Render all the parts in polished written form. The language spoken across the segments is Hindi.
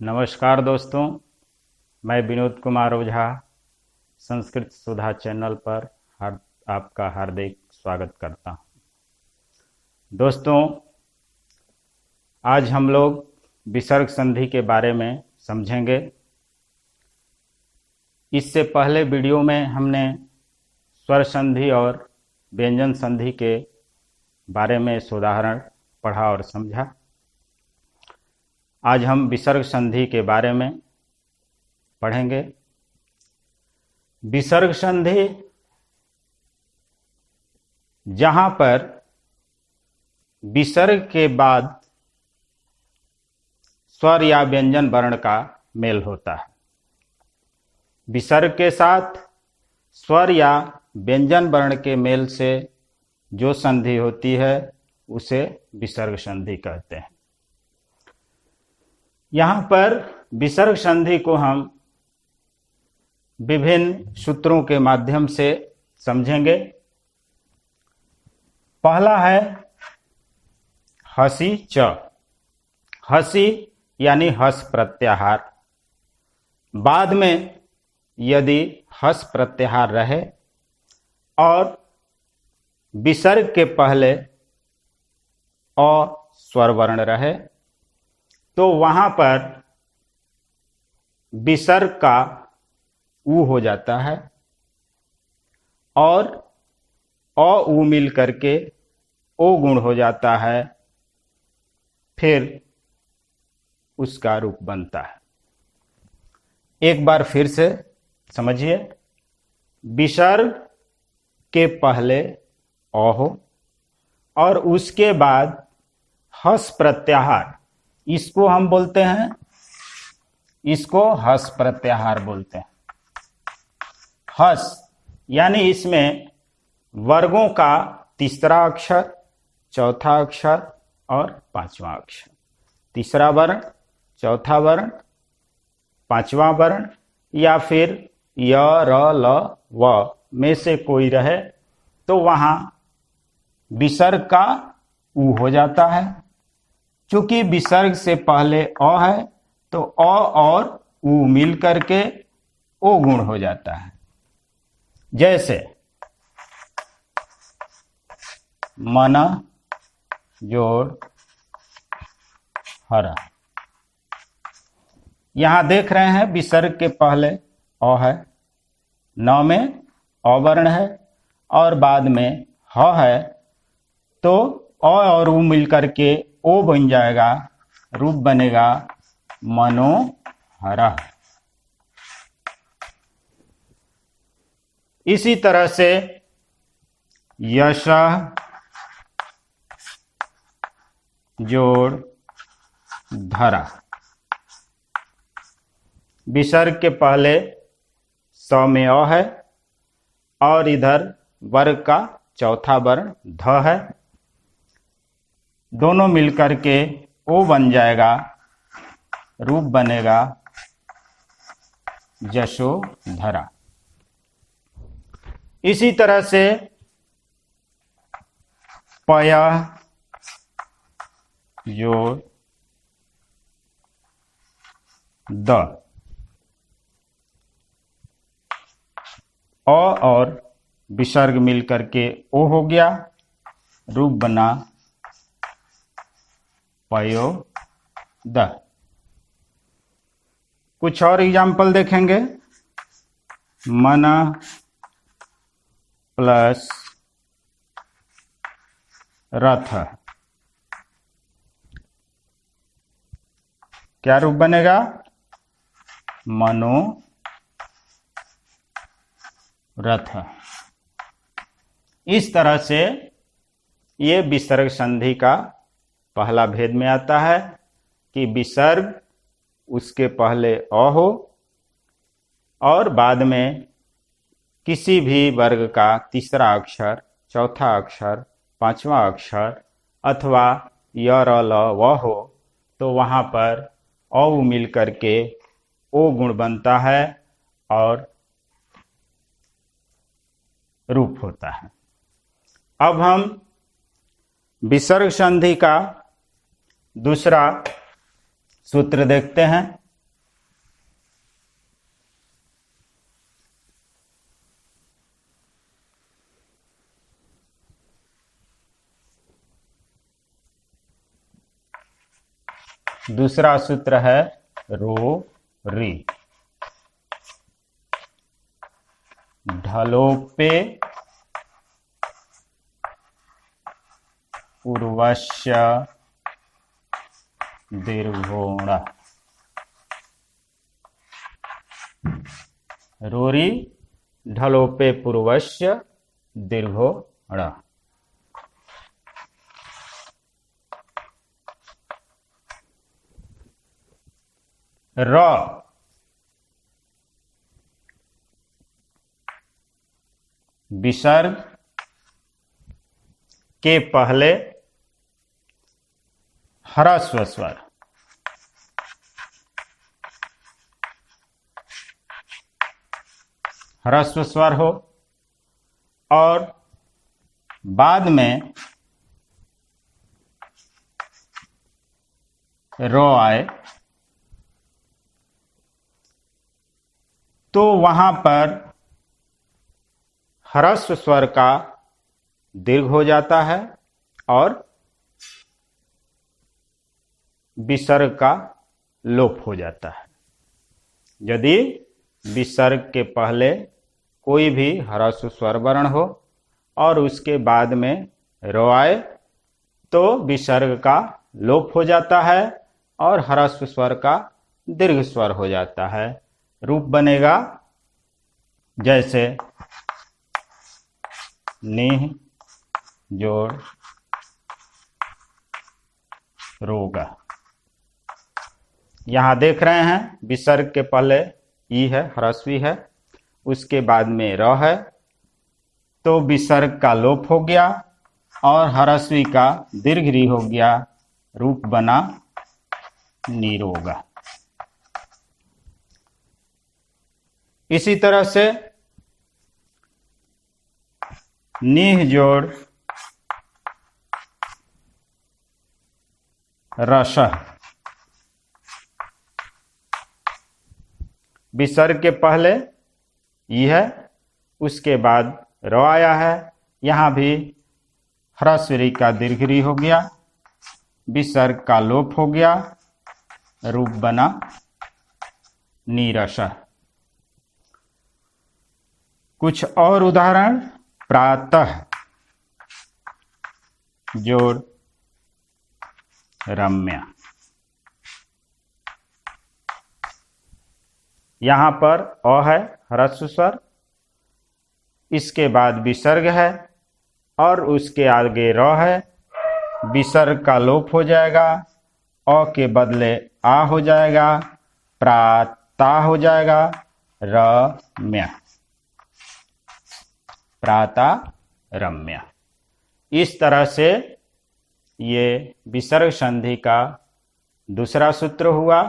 नमस्कार दोस्तों, मैं विनोद कुमार ओझा संस्कृत सुधा चैनल पर आपका हार्दिक स्वागत करता हूं। दोस्तों, आज हम लोग विसर्ग संधि के बारे में समझेंगे। इससे पहले वीडियो में हमने स्वर संधि और व्यंजन संधि के बारे में उदाहरण पढ़ा और समझा। आज हम विसर्ग संधि के बारे में पढ़ेंगे। विसर्ग संधि जहां पर विसर्ग के बाद स्वर या व्यंजन वर्ण का मेल होता है। विसर्ग के साथ स्वर या व्यंजन वर्ण के मेल से जो संधि होती है उसे विसर्ग संधि कहते हैं। यहां पर विसर्ग संधि को हम विभिन्न सूत्रों के माध्यम से समझेंगे। पहला है हसी च। हसी यानी हस प्रत्याहार। बाद में यदि हस प्रत्याहार रहे और विसर्ग के पहले अ स्वर वर्ण रहे तो वहां पर विसर्ग का उ हो जाता है और अ उ मिल करके ओ गुण हो जाता है, फिर उसका रूप बनता है। एक बार फिर से समझिए। विसर्ग के पहले अ हो और उसके बाद हस प्रत्याहार, इसको हम बोलते हैं, इसको हस प्रत्याहार बोलते हैं। हस यानी इसमें वर्गों का तीसरा अक्षर, चौथा अक्षर और पांचवा अक्षर। तीसरा वर्ण, चौथा वर्ण, पांचवा वर्ण या फिर य, र, ल, व में से कोई रहे तो वहां विसर्ग का उ हो जाता है। चूंकि विसर्ग से पहले अ है तो अ और उ मिल करके ओ गुण हो जाता है। जैसे मन जोड़ हरा। यहां देख रहे हैं विसर्ग के पहले अ है, न में अ वर्ण है और बाद में ह है, तो अ और उ मिल करके ओ बन जाएगा, रूप बनेगा मनोहरा। इसी तरह से यश जोड़ धरा। विसर्ग के पहले स में अ है और इधर वर्ग का चौथा वर्ण ध है, दोनों मिलकर के ओ बन जाएगा, रूप बनेगा यशोधरा। इसी तरह से पय जोड़ द। अ और विसर्ग मिलकर के ओ हो गया, रूप बना पयो द। कुछ और एग्जाम्पल देखेंगे। मन प्लस रथ, क्या रूप बनेगा? मनो रथ। इस तरह से ये विसर्ग संधि का पहला भेद में आता है कि विसर्ग उसके पहले अ हो और बाद में किसी भी वर्ग का तीसरा अक्षर, चौथा अक्षर, पांचवा अक्षर अथवा य, र, ल, व हो तो वहां पर अ उ मिल करके ओ गुण बनता है और रूप होता है। अब हम विसर्ग संधि का दूसरा सूत्र देखते हैं। दूसरा सूत्र है रो री। ढलोपे पूर्वस्य दीर्घोण। रोरी ढलोपे पूर्वस्य दीर्घोण। र विसर्ग के पहले ह्रस्व स्वर, ह्रस्व स्वर हो और बाद में रो आए तो वहां पर ह्रस्व स्वर का दीर्घ हो जाता है और विसर्ग का लोप हो जाता है। यदि विसर्ग के पहले कोई भी ह्रस्व स्वर वर्ण हो और उसके बाद में रो आए तो विसर्ग का लोप हो जाता है और ह्रस्व स्वर का दीर्घ स्वर हो जाता है। रूप बनेगा जैसे निह जोड़ रोगा। यहां देख रहे हैं विसर्ग के पहले ई है, ह्रस्वी है, उसके बाद में र है तो विसर्ग का लोप हो गया और ह्रस्वी का दीर्घ री हो गया। रूप बना निरोगा। इसी तरह से निह जोड़ रसः। विसर्ग के पहले ई है, उसके बाद र आया है, यहां भी ह्रस्व री का दीर्घ री हो गया, विसर्ग का लोप हो गया, रूप बना नीरसः। कुछ और उदाहरण, प्रातः जोड़ रम्या। यहां पर अ है, ह्रस्व स्वर, इसके बाद विसर्ग है और उसके आगे र है, विसर्ग का लोप हो जाएगा, अ के बदले आ हो जाएगा, प्राता हो जाएगा, रम्या, प्राता रम्या। इस तरह से ये विसर्ग संधि का दूसरा सूत्र हुआ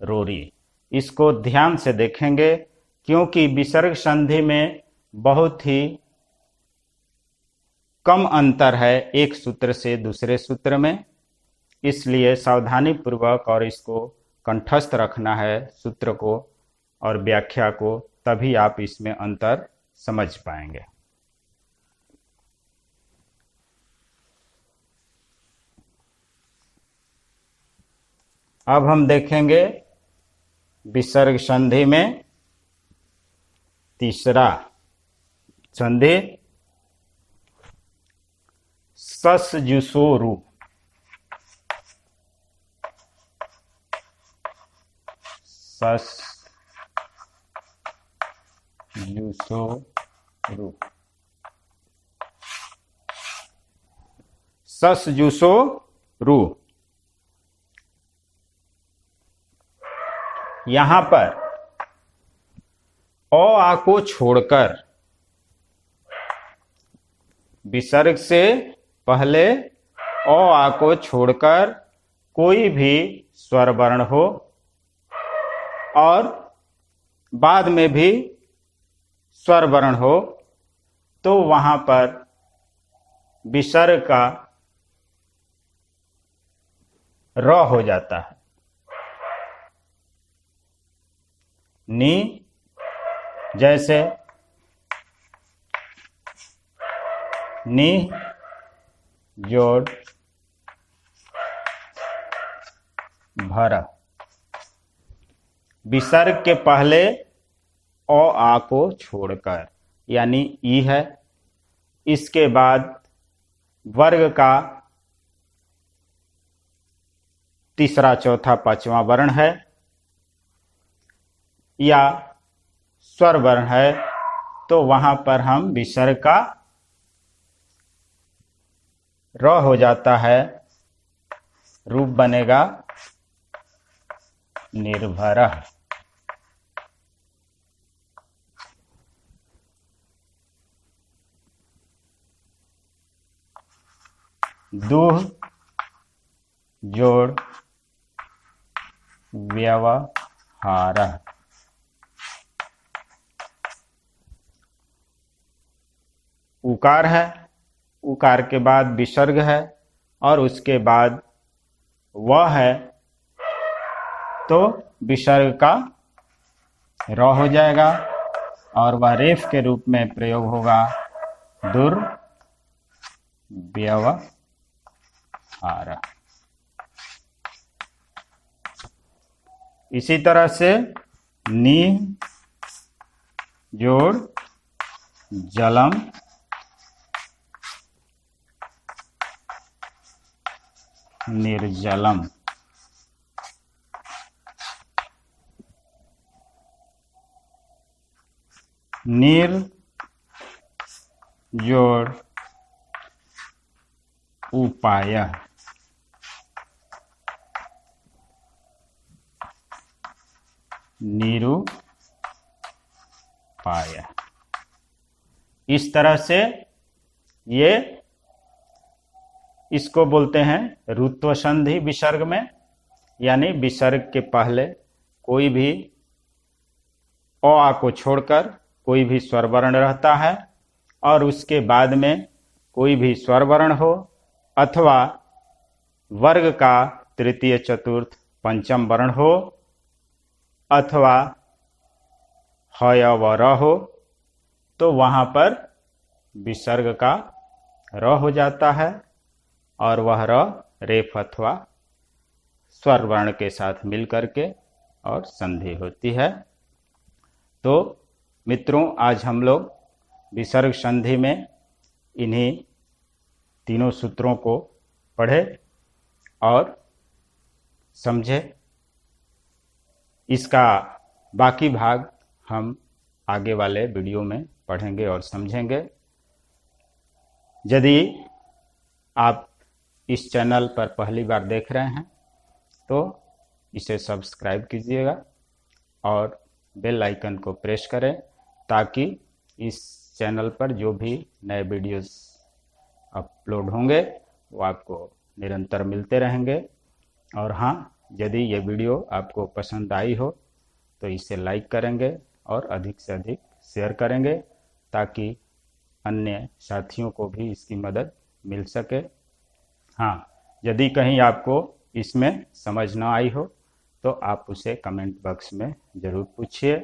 रोरी। इसको ध्यान से देखेंगे क्योंकि विसर्ग संधि में बहुत ही कम अंतर है एक सूत्र से दूसरे सूत्र में, इसलिए सावधानी पूर्वक और इसको कंठस्थ रखना है सूत्र को और व्याख्या को, तभी आप इसमें अंतर समझ पाएंगे। अब हम देखेंगे विसर्ग संधि में तीसरा संधि सस जुसो रू। सस जुसो रू। सस जुसो रू। यहां पर अ आ को छोड़कर विसर्ग से पहले अ आ को छोड़कर कोई भी स्वर वर्ण हो और बाद में भी स्वर वर्ण हो तो वहां पर विसर्ग का र हो जाता है। नी जैसे नी जोड़ निर्भर। विसर्ग के पहले अ आ को छोड़कर, यानी ई है। इसके बाद वर्ग का तीसरा, चौथा, पांचवा वर्ण है या स्वर वर्ण है, तो वहां पर हम विसर्ग का र हो जाता है, रूप बनेगा निर्भर। दुह जोड़ व्यवहार। उकार है, उकार के बाद विसर्ग है और उसके बाद वह है, तो विसर्ग का र हो जाएगा और वह रेफ के रूप में प्रयोग होगा दुर्व्यवहार। इसी तरह से नी जोड़ जलम निर्जलम। निर जोड़ उपाय। निरुपाय। इस तरह से ये इसको बोलते हैं रुत्व संधि विसर्ग में, यानी विसर्ग के पहले कोई भी अ आ को छोड़कर कोई भी स्वर वर्ण रहता है और उसके बाद में कोई भी स्वर वर्ण हो अथवा वर्ग का तृतीय, चतुर्थ, पंचम वर्ण हो अथवा ह य व र हो, तो वहां पर विसर्ग का र हो जाता है और वह र रेफ अथवा स्वर वर्ण के साथ मिल करके और संधि होती है। तो मित्रों, आज हम लोग विसर्ग संधि में इन्हीं तीनों सूत्रों को पढ़े और समझे। इसका बाकी भाग हम आगे वाले वीडियो में पढ़ेंगे और समझेंगे। यदि आप इस चैनल पर पहली बार देख रहे हैं तो इसे सब्सक्राइब कीजिएगा और बेल आइकन को प्रेस करें ताकि इस चैनल पर जो भी नए वीडियोस अपलोड होंगे वो आपको निरंतर मिलते रहेंगे। और हाँ, यदि ये वीडियो आपको पसंद आई हो तो इसे लाइक करेंगे और अधिक से अधिक शेयर करेंगे ताकि अन्य साथियों को भी इसकी मदद मिल सके। हाँ, यदि कहीं आपको इसमें समझ ना आई हो तो आप उसे कमेंट बॉक्स में ज़रूर पूछिए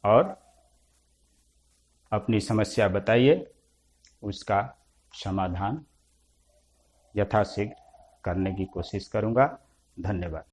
और अपनी समस्या बताइए, उसका समाधान यथाशीघ्र करने की कोशिश करूँगा। धन्यवाद।